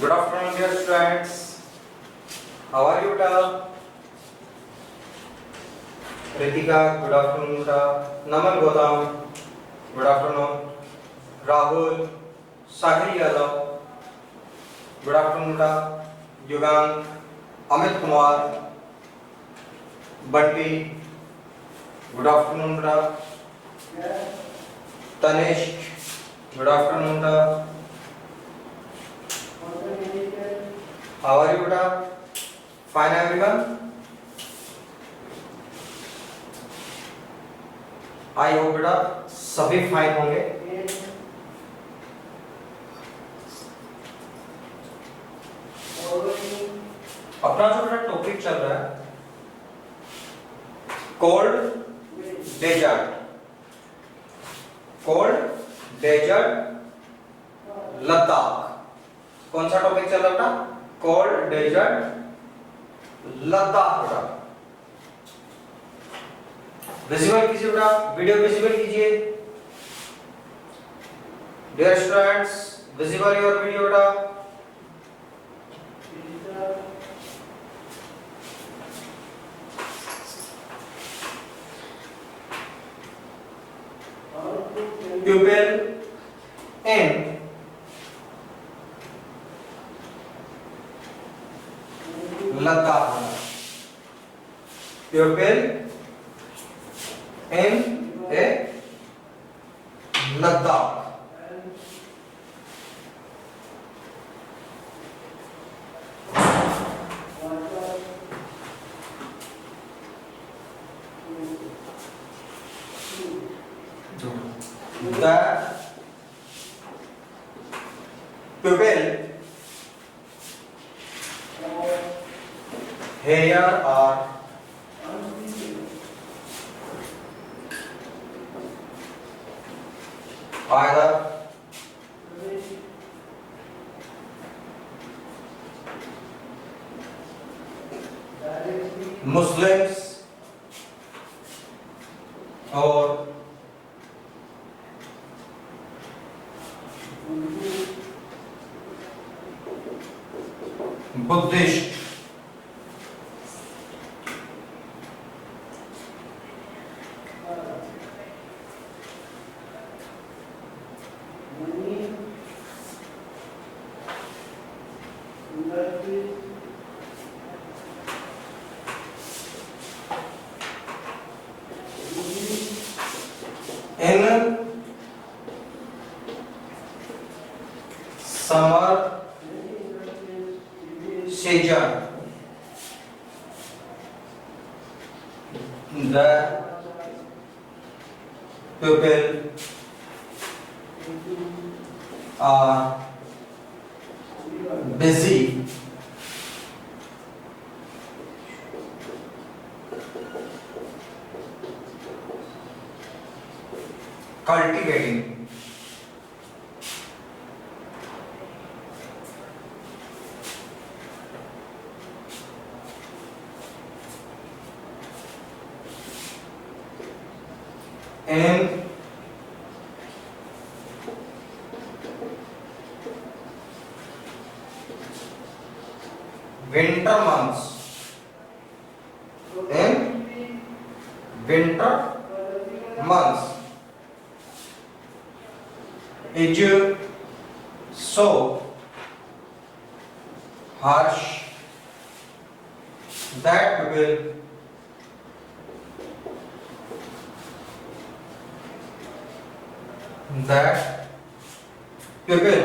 Good afternoon, dear students. How are you, beta? Ritika, good afternoon, beta. Naman Gautam, good afternoon. Rahul, Sahil Yadav, good afternoon, beta. Yugang, Amit Kumar, Bunty, good afternoon, beta. Tanishq, good afternoon, beta. How are you, beta? Fine, everyone. I hope बेटा सभी fine होंगे। अपना जो बेटा topic चल रहा है cold desert, cold desert Ladakh. कौन सा टॉपिक चल रहा था? कोल्ड डेजर्ट लद्दाख बेटा। विजिबल कीजिए बेटा, वीडियो विजिबल कीजिए। Dear students, visible your video बेटा। Pupil in Ladakh. Pupil in a Ladakh. The pupil here are either Muslims or Buddhist. In summer season, the people are busy cultivating in winter months, in winter months is so harsh that will that people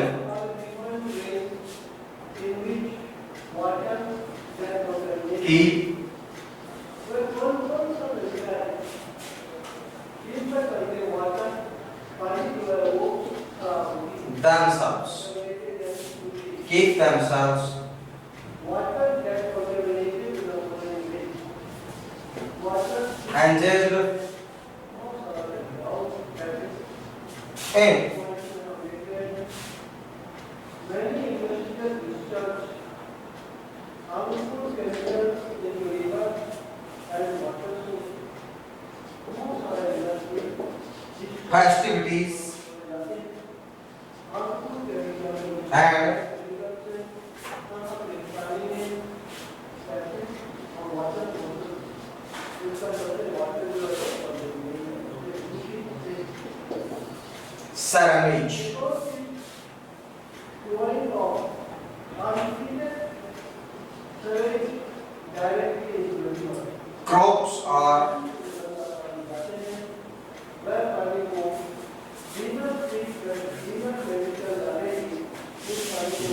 keep themselves engaged in festivities and serenage. Crops are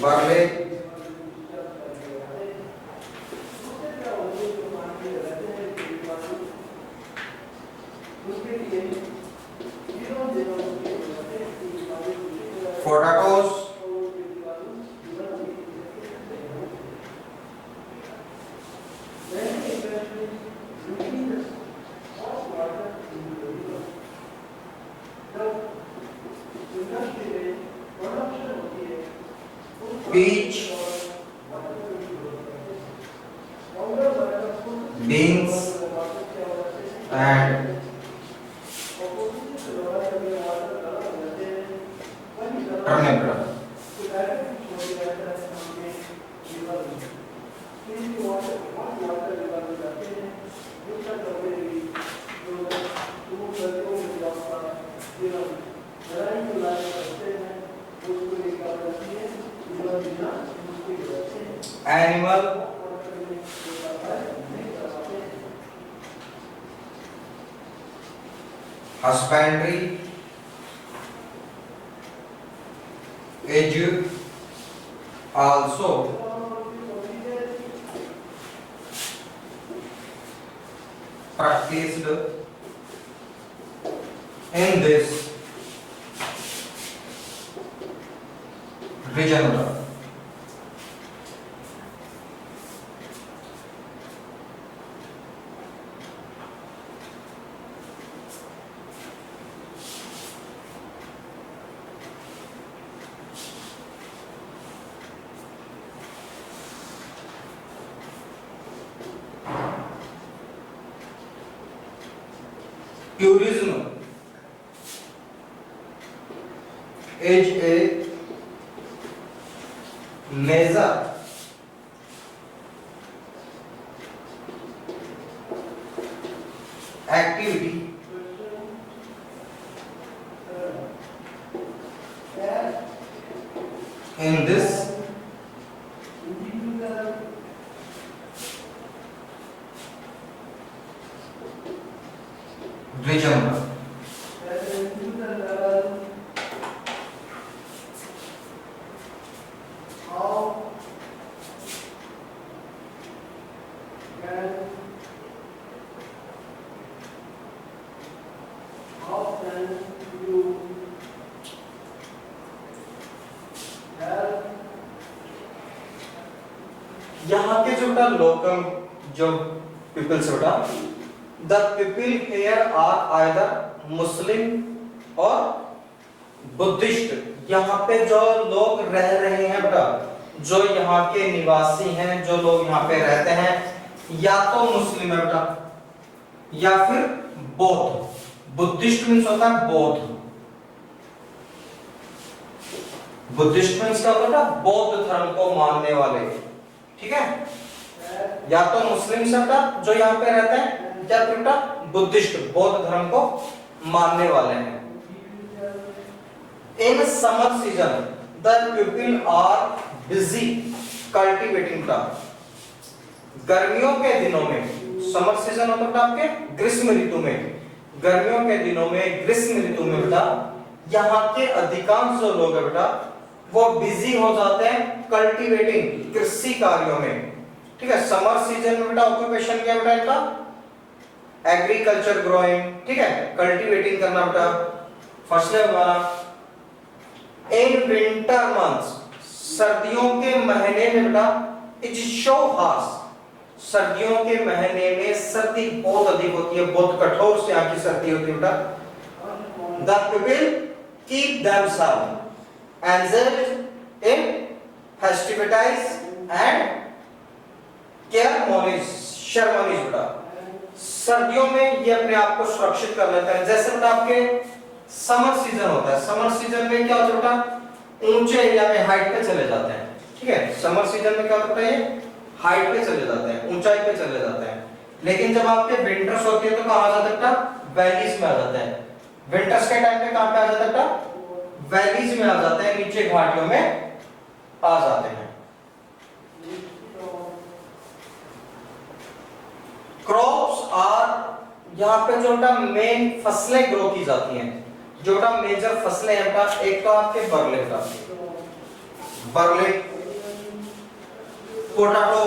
barley, potatoes, peach, beans, and turnip. Animal, husbandry, age, also practiced in this region. Tourism is a major activity in this region. यहाँ के जो बेटा local जो peoples बेटा the people here are either Muslim और Buddhist. यहाँ पे जो लोग रह रहे हैं बेटा, जो यहाँ के निवासी हैं, जो लोग यहाँ पे रहते हैं, या तो मुस्लिम है बेटा या फिर बौद्ध। बुद्धिस्ट मीन्स होता है बौद्ध। बुद्धिस्ट मीन्स क्या होता है? बौद्ध धर्म को मानने वाले, ठीक है। या तो मुस्लिम से बेटा जो यहाँ पे रहते हैं, या फिर बेटा बुद्धिस्ट बौद्ध धर्म को मानने वाले हैं। In summer season the people are busy cultivating the. गर्मियों के दिनों में, समर सीजन होता है आपके ग्रीष्म ऋतु में, गर्मियों के दिनों में ग्रीष्म ऋतु में बेटा यहाँ के अधिकांश जो लोग है बेटा वो बिजी हो जाते हैं कल्टिवेटिंग, कृषि कार्यों में, ठीक है। समर सीजन में बेटा ऑक्यूपेशन क्या बेटा इनका? एग्रीकल्चर ग्रोइंग, ठीक है, कल्टिवेटिंग करना बेटा, फसलें उगाना। इन विंटर मंथ्स, सर्दियों के महीने में बेटा इट शो हार्श, सर्दियों के महीने में सर्दी बहुत अधिक होती है, बहुत कठोर से यहाँ की सर्दी होती है बेटा। The people keep themselves engaged in festivities and ceremonies बेटा। सर्दियों में ये अपने आप को सुरक्षित कर लेते हैं। जैसे बेटा आपके समर सीजन होता है, समर सीजन में क्या होता है बेटा? ऊंचे एरिया में हाइट पे चले जाते हैं, ठीक है। समर सीजन में क्या होता है? ये हाइट पे चले जाते हैं, ऊंचाई पे चले जाते हैं। लेकिन जब आपके विंटर्स होती है तो कहां आ जाते हैं बेटा? वैलीज में आ जाते हैं। विंटर्स के टाइम पे कहां पे आ जाते हैं बेटा? वैलीज में आ जाते हैं, नीचे घाटियों में आ जाते हैं। क्रॉप्स आर, यहाँ पे जो बेटा मेन फसलें ग्रो की जाती हैं, जो बेटा मेजर फसलें हैं बेटा, एक तो आपके बरले का, बरले, पोटैटो,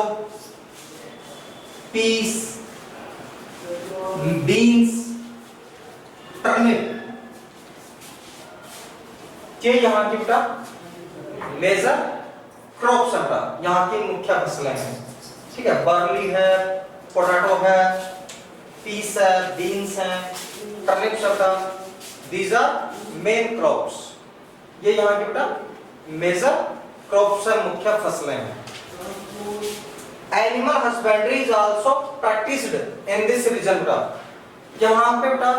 पीस, बीन्स, टर्निप, ये यहाँ की बेटा मेजर क्रॉप्स है बेटा, यहाँ की मुख्य फसलें हैं। ठीक है, बरली है, पोटैटो है, पीस है, बीन्स है, टर्निप्स है बेटा, दीज आर मेन क्रॉप्स। ये यहाँ की बेटा मेजर क्रॉप्स है, मुख्य फसलें हैं। Animal husbandry is also practised in this region बेटा। यहाँ पे बेटा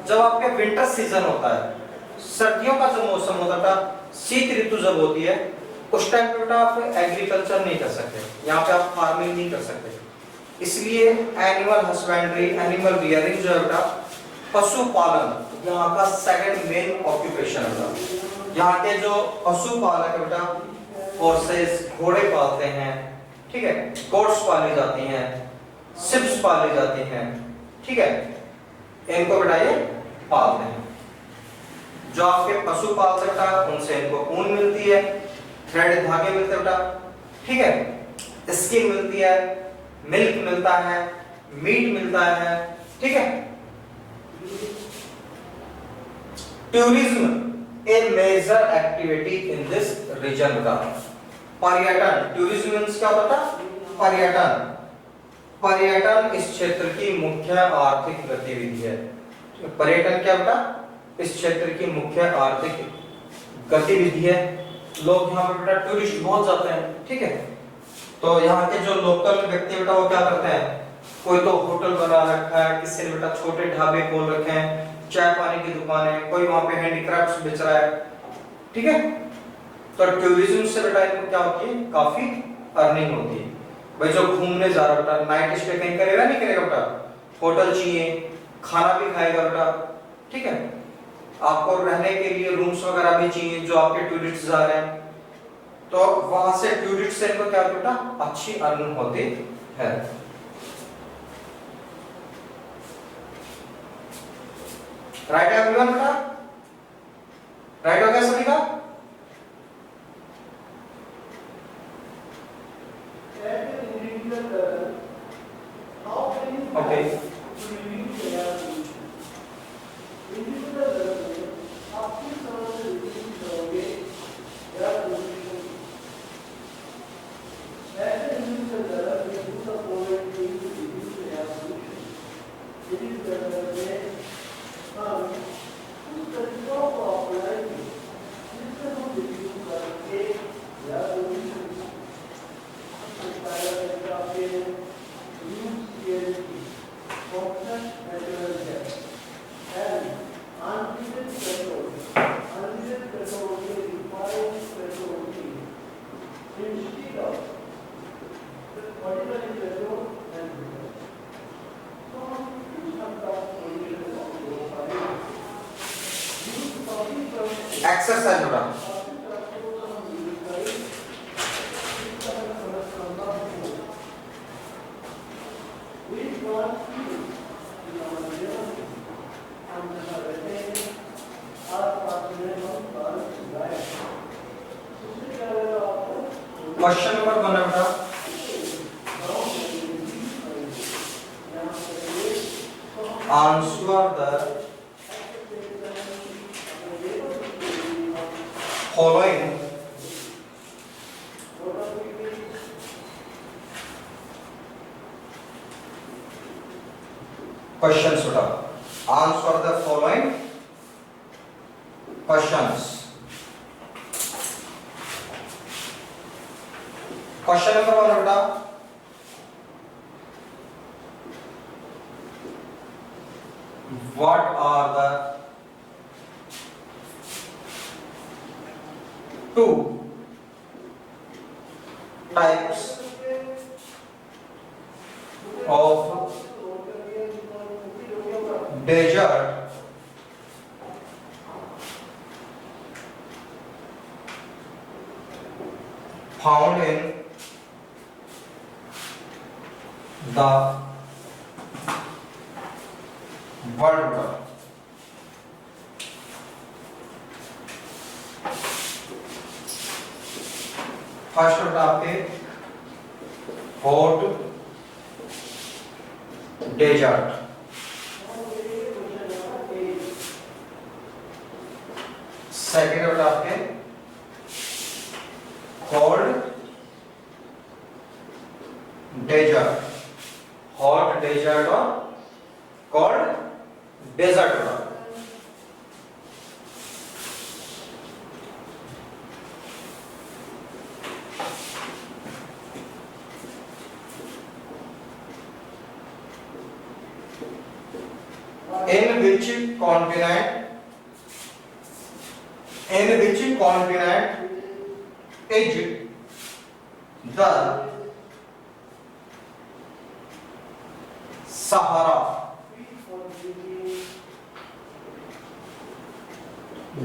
जब आपके विंटर सीजन होता है, सर्दियों का जो मौसम होता था, शीत ऋतु जब होती है, उस टाइम पे बेटा आप एग्रीकल्चर नहीं कर सकते, यहाँ पे आप फार्मिंग नहीं कर सकते। इसलिए एनिमल हस्बेंड्री, एनिमल रियरिंग जो है बेटा, पशुपालन यहाँ का सेकंड मेन ऑक्यूपेशन है। यहाँ के जो पशुपालक है बेटा, हॉर्सेस, घोड़े पालते हैं, ठीक है, गोट्स पाली जाती हैं, शिप्स पाली जाती हैं, ठीक है, इनको बेटा ये पालते हैं। जो आपके पशु पाल सकता है उनसे इनको ऊन मिलती है, थ्रेड धागे मिलते हैं बेटा, ठीक है, स्किन मिलती है, मिल्क मिलता है, मीट मिलता है, ठीक है। Tourism a major activity in this region का। पर्यटन, टूरिज्म मींस क्या होता है? पर्यटन। पर्यटन इस क्षेत्र की मुख्य आर्थिक गतिविधि है। पर्यटन क्या बेटा? इस क्षेत्र की मुख्य आर्थिक गतिविधि है। लोग यहाँ पे बेटा टूरिस्ट बहुत जाते हैं, ठीक है। तो यहाँ के जो लोकल व्यक्ति बेटा वो क्या करते हैं, कोई तो होटल बना रखा है, किसी ने बेटा छोटे ढाबे खोल रखे हैं, चाय पानी की दुकान है, कोई वहाँ पे हैंडीक्राफ्ट्स बेच रहा है, ठीक है। तो टूरिज्म से बेटा इनको क्या होती है, काफी अर्निंग होती है। भाई जो घूमने जा रहा बेटा, नाइट स्टे कहीं करेगा नहीं करेगा बेटा, होटल चाहिए, खाना भी खाएगा बेटा, ठीक है। आपको रहने के लिए रूम्स वगैरह भी चाहिए जो आपके टूरिस्ट जा रहे हैं, तो वहां से टूरिस्ट से इनको क्या बेटा अच्छी अर्निंग होती है। राइट एवरीवन बेटा, राइट हो गया सभी का? ओके एक्सरसाइज बेटा, क्वेश्चन नंबर 1 बेटा, आंसर द following questions बेटा, answer the following questions। Question number 1 बेटा, what are the two types of desert found in the world. First होता आपके हॉट डेजर्ट, सेकेंड होता आपके कोल्ड डेजर्ट, हॉट डेजर्ट और cold desert होता। In which continent is the Sahara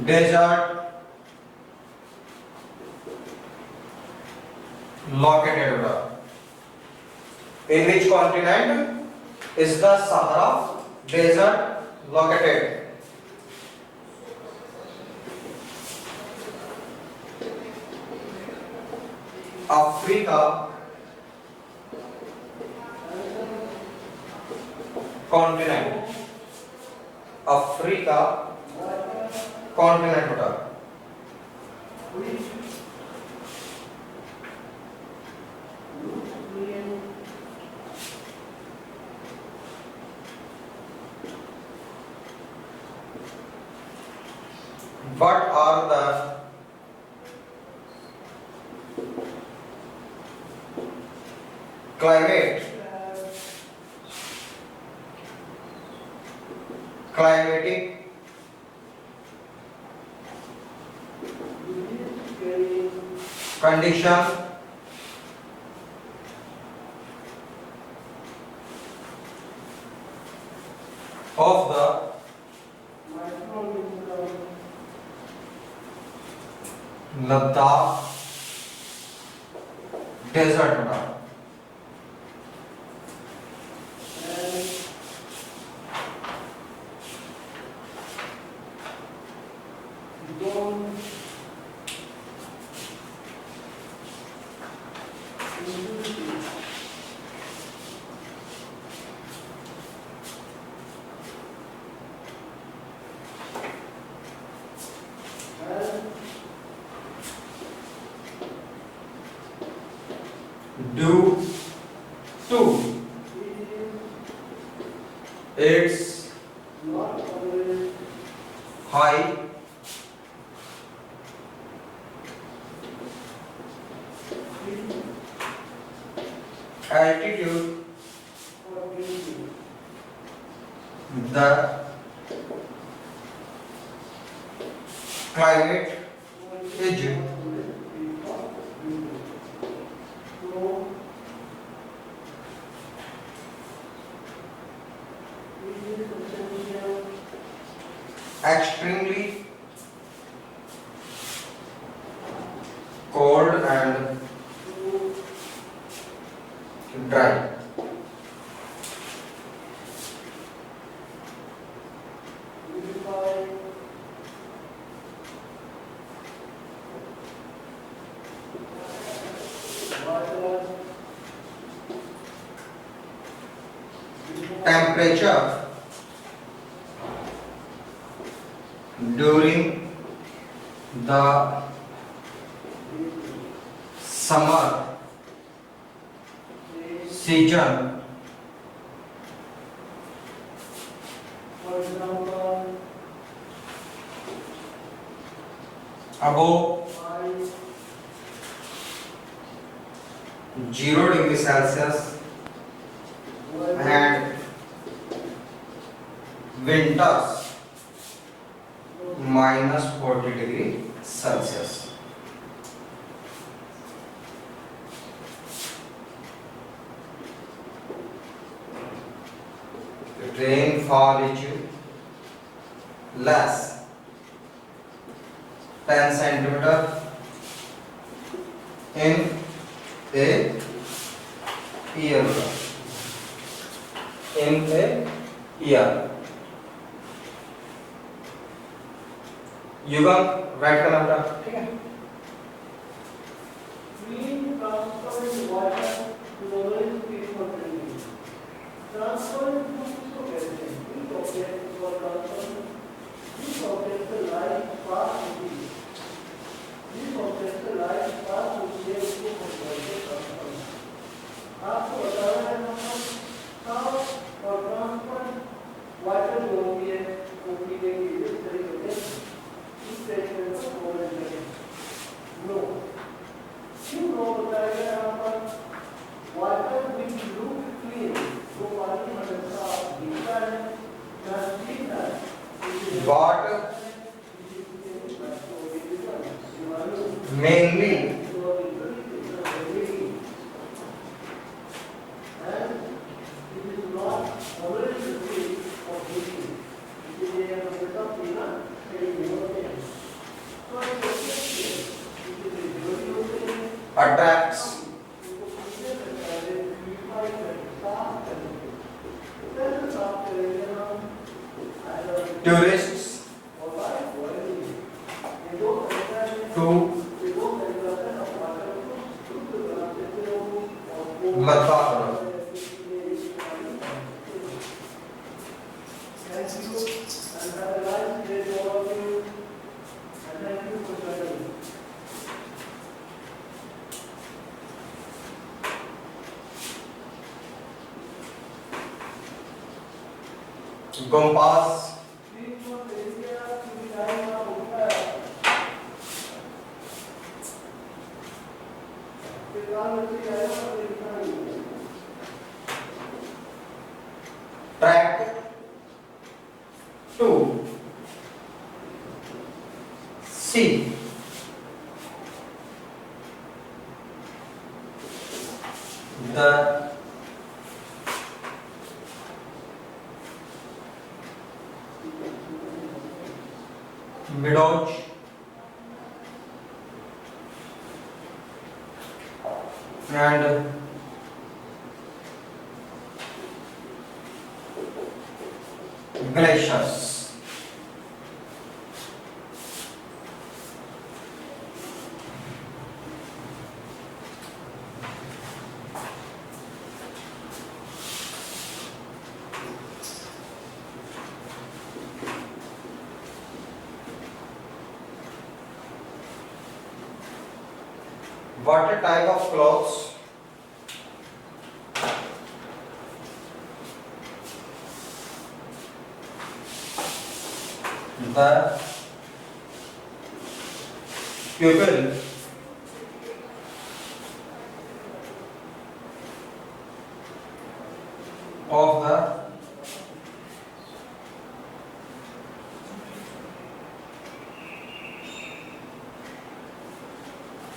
desert located? In which continent is the Sahara desert located? Africa continent, Africa continent होता। What are the climatic condition of the Ladakh desert होता। Due to its high altitude, the climate is extremely cold and dry. Temperature during the summer season above 0°C and winters -40°C. Rainfall is less 10 centimeter in a year, in a year. युगम write करना बेटा, ठीक है। आपको बताना है और transfer water जो होती है वो पीने की इस तरीके से इस स्टेटमेंट को फॉलो करें। नो क्यों नो बताएगा यहाँ पर वाटर विच लुक क्लीन, वो पानी हमेशा दिखता है या दिखता है water mainly attracts tourists to Mathura. Compass track to see the meadows and glaciers. What a type of clothes? The pupil of the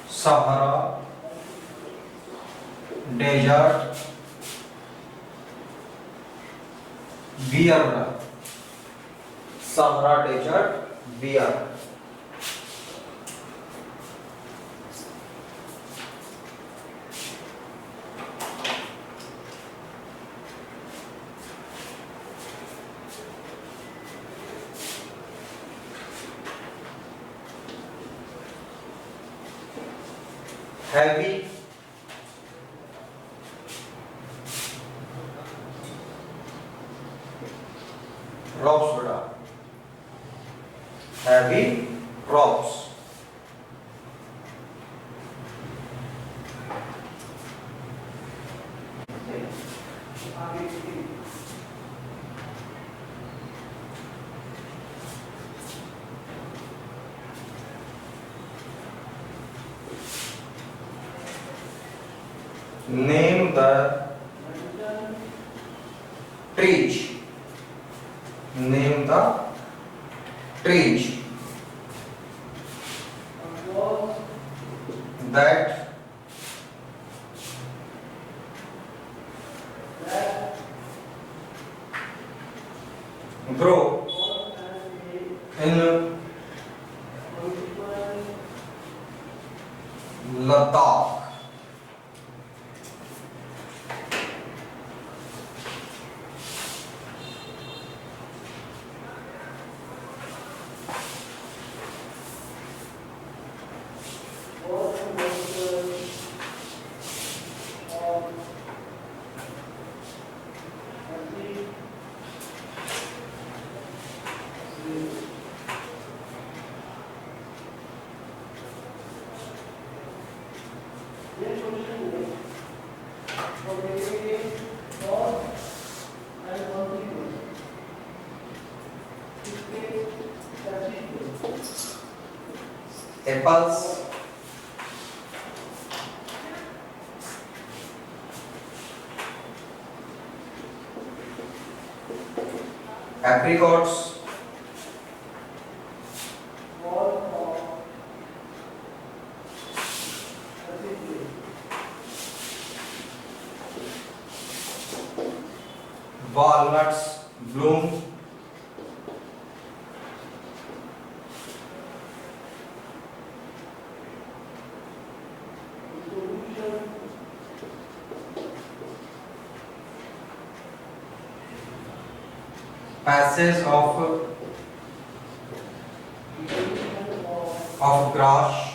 Sahara desert wear. Sahara desert wear. Heavy crops बेटा, heavy crops. Name the trees. Name the trees that grow in Ladakh. और देखेंगे और and continuous इसके apples, apricots, all of everything walnuts, bloom, solution patches of grass,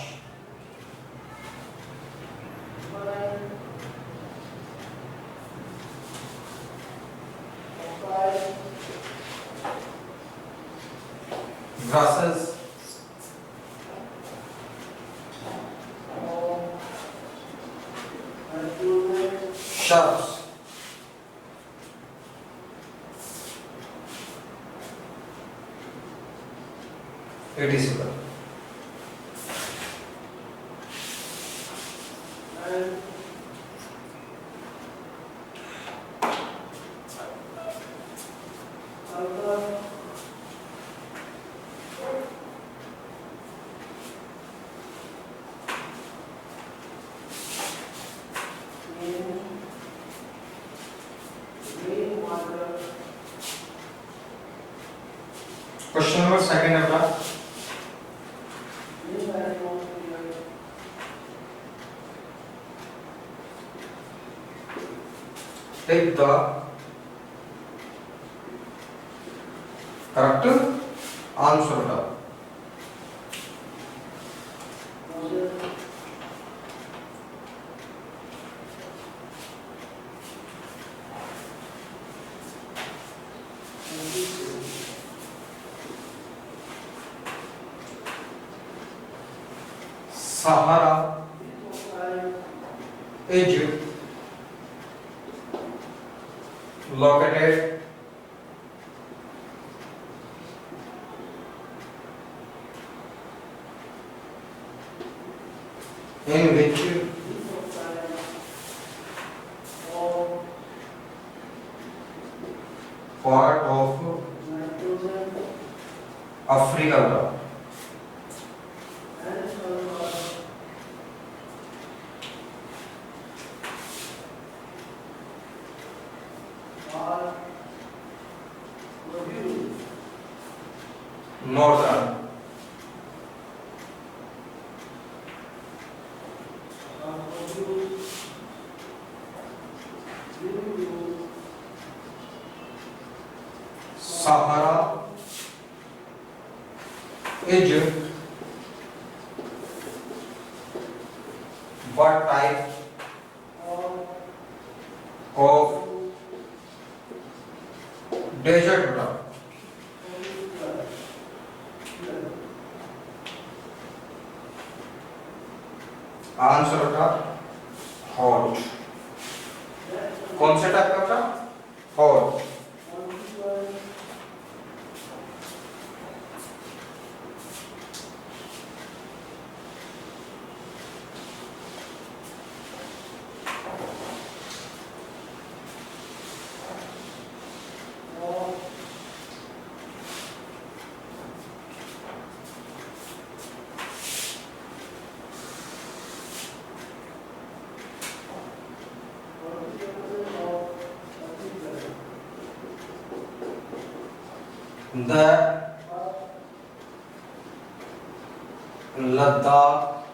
grasses, shrubs. It is well. Question number second अपना take the correct answer টা Sahara is located in which part of Africa? Northern. Sahara is what type of desert beta? Answer होता hot कौन से type का था hot the Ladakh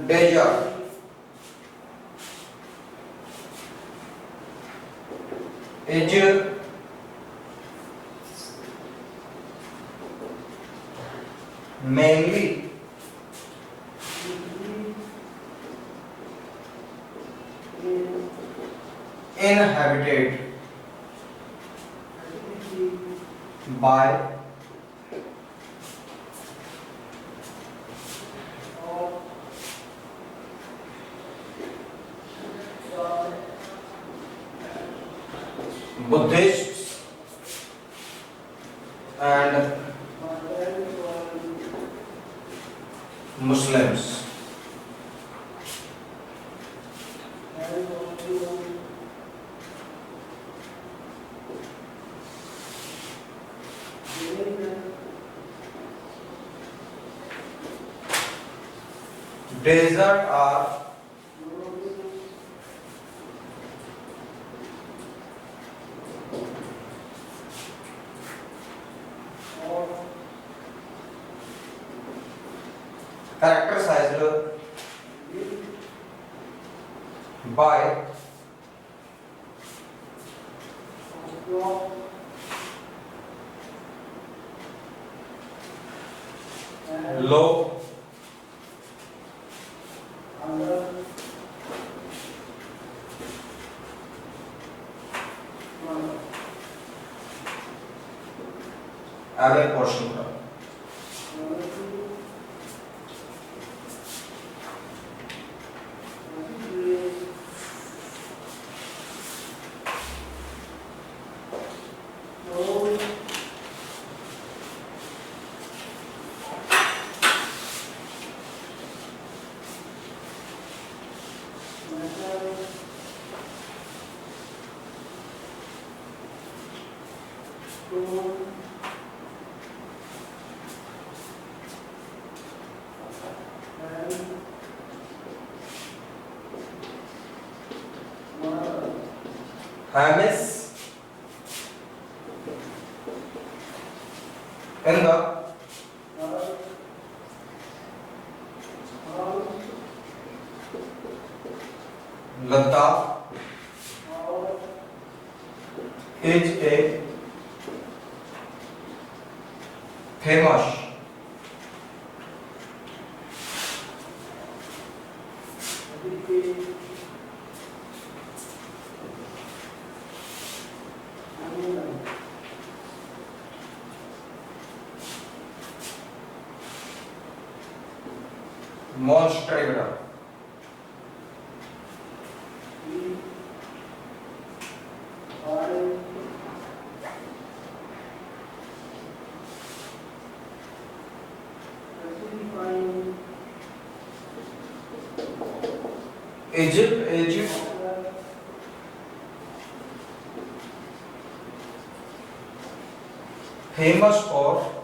desert is mainly inhabited by Buddhists and Muslims. Desert are characterized by low आगे question का Hamis in the Ladakh is a famous monastery बेटा Egypt famous for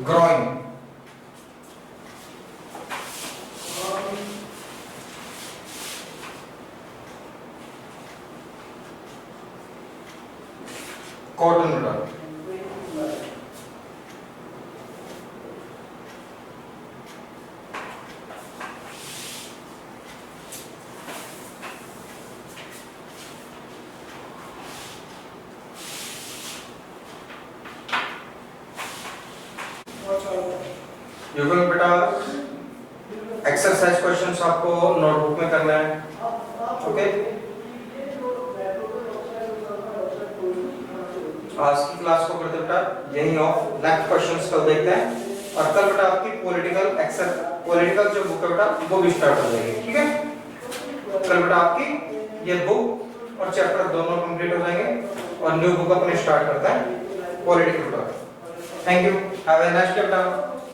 growing cotton बेटा युगल बेटा exercise questions आपको notebook में करना है ओके आज की क्लास को करते बेटा यही ऑफ नेक्स्ट क्वेश्चंस कल देखते हैं और कल बेटा आपकी पॉलिटिकल जो बुक है बेटा वो भी स्टार्ट हो जाएगी ठीक है कल बेटा आपकी ये बुक और चैप्टर दोनों कंप्लीट हो जाएंगे और न्यू बुक अपने स्टार्ट करते हैं पॉलिटिकल बेटा thank you have a nice day बेटा